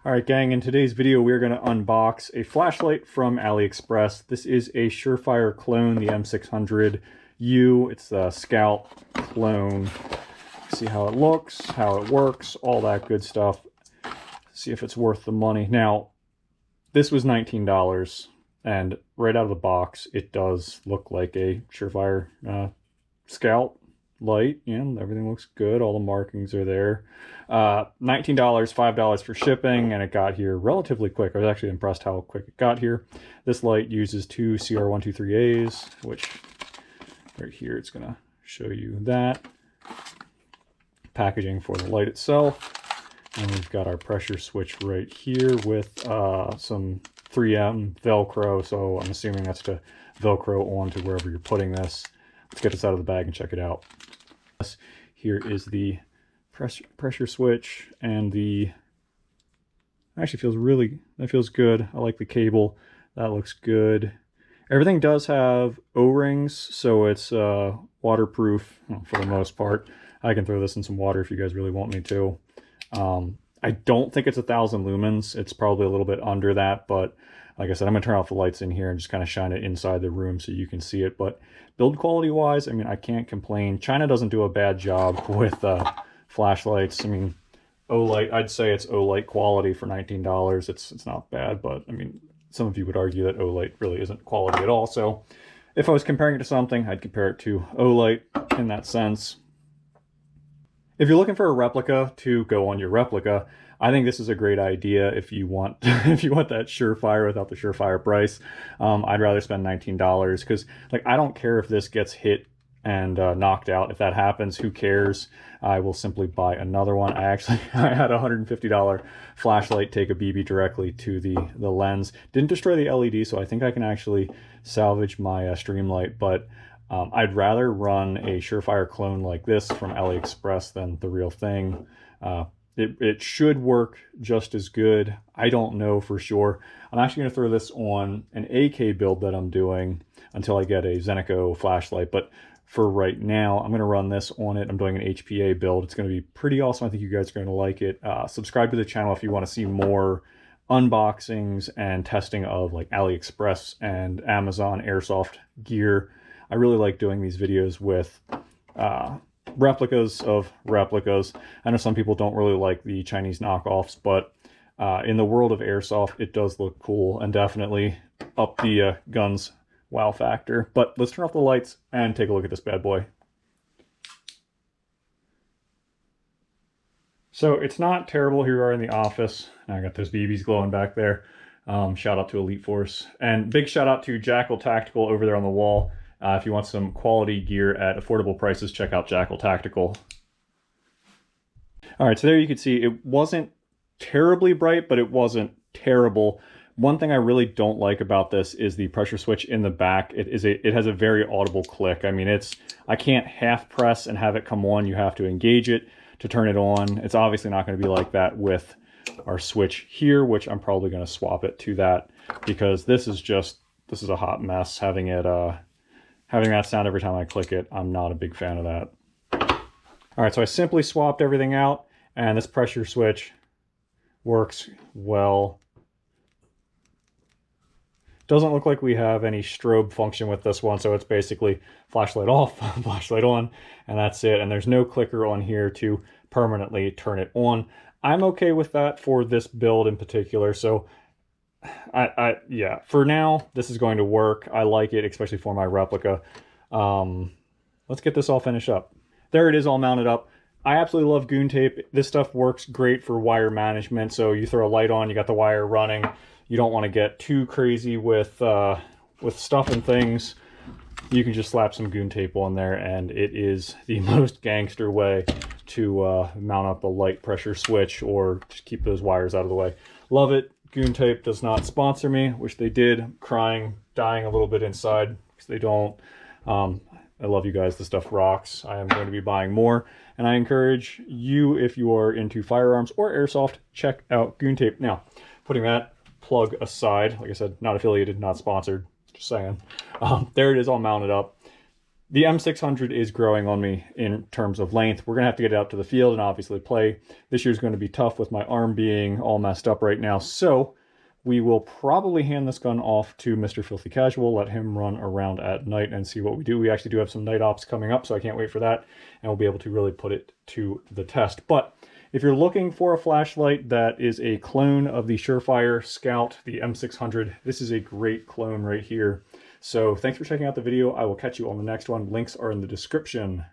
Alright gang, in today's video we're going to unbox a flashlight from AliExpress. This is a Surefire clone, the M600U. It's the Scout clone. See how it looks, how it works, all that good stuff. See if it's worth the money. Now, this was $19, and right out of the box it does look like a Surefire Scout light. Everything looks good, all the markings are there. $19, $5 for shipping, and it got here relatively quick. I was actually impressed how quick it got here. This light uses two CR123As, which right here it's going to show you that. Packaging for the light itself, and we've got our pressure switch right here with some 3M Velcro, so I'm assuming that's to Velcro onto wherever you're putting this. Let's get this out of the bag and check it out. Here is the pressure switch, and the actually that feels good. I like the cable, that looks good. Everything does have O-rings, so it's waterproof for the most part. I can throw this in some water if you guys really want me to. I don't think it's 1,000 lumens. It's probably a little bit under that, but like I said, I'm gonna turn off the lights in here and just kind of shine it inside the room so you can see it. But build quality wise, I mean, I can't complain. China doesn't do a bad job with flashlights. I mean, Olight, I'd say it's Olight quality for $19. It's not bad, but I mean, some of you would argue that Olight really isn't quality at all. So if I was comparing it to something, I'd compare it to Olight in that sense. If you're looking for a replica to go on your replica, I think this is a great idea if you want if you want that Surefire without the Surefire price. I'd rather spend $19 because, like, I don't care if this gets hit and knocked out. If that happens, who cares? I will simply buy another one. I had a $150 flashlight take a BB directly to the lens. Didn't destroy the LED, so I think I can actually salvage my stream light, but I'd rather run a Surefire clone like this from AliExpress than the real thing. It should work just as good. I don't know for sure. I'm actually going to throw this on an AK build that I'm doing until I get a Zenico flashlight. But for right now, I'm going to run this on it. I'm doing an HPA build. It's going to be pretty awesome. I think you guys are going to like it. Subscribe to the channel if you want to see more unboxings and testing of like AliExpress and Amazon Airsoft gear. I really like doing these videos with replicas of replicas. I know some people don't really like the Chinese knockoffs, but in the world of Airsoft, it does look cool and definitely up the gun's wow factor. But let's turn off the lights and take a look at this bad boy. So it's not terrible. Here we are in the office. I got those BBs glowing back there. Shout out to Elite Force, and big shout out to Jackal Tactical over there on the wall. If you want some quality gear at affordable prices, check out Jackal Tactical. All right, so there you can see it wasn't terribly bright, but it wasn't terrible. One thing I really don't like about this is the pressure switch in the back. It has a very audible click. I mean, I can't half press and have it come on. You have to engage it to turn it on. It's obviously not going to be like that with our switch here, which I'm probably going to swap it to that, because this is a hot mess having it having that sound every time I click it. I'm not a big fan of that. All right, so I simply swapped everything out, and this pressure switch works well. Doesn't look like we have any strobe function with this one, so it's basically flashlight off, flashlight on, and that's it. And there's no clicker on here to permanently turn it on. I'm okay with that for this build in particular, so yeah, for now, this is going to work. I like it, especially for my replica. Let's get this all finished up. There it is, all mounted up. I absolutely love goon tape. This stuff works great for wire management. So you throw a light on, you got the wire running. You don't want to get too crazy with stuff and things. You can just slap some goon tape on there, and it is the most gangster way to mount up a light pressure switch, or just keep those wires out of the way. Love it. Goon tape does not sponsor me, which they did. I'm crying, dying a little bit inside because they don't. I love you guys. This stuff rocks. I am going to be buying more, and I encourage you, if you are into firearms or airsoft, check out goon tape. Now, putting that plug aside, like I said, not affiliated, not sponsored, just saying. There it is, all mounted up. The M600 is growing on me in terms of length. We're going to have to get it out to the field and obviously play. This year's going to be tough with my arm being all messed up right now. So we will probably hand this gun off to Mr. Filthy Casual, let him run around at night and see what we do. We actually do have some night ops coming up, so I can't wait for that. And we'll be able to really put it to the test. But if you're looking for a flashlight that is a clone of the Surefire Scout, the M600, this is a great clone right here. So thanks for checking out the video. I will catch you on the next one. Links are in the description.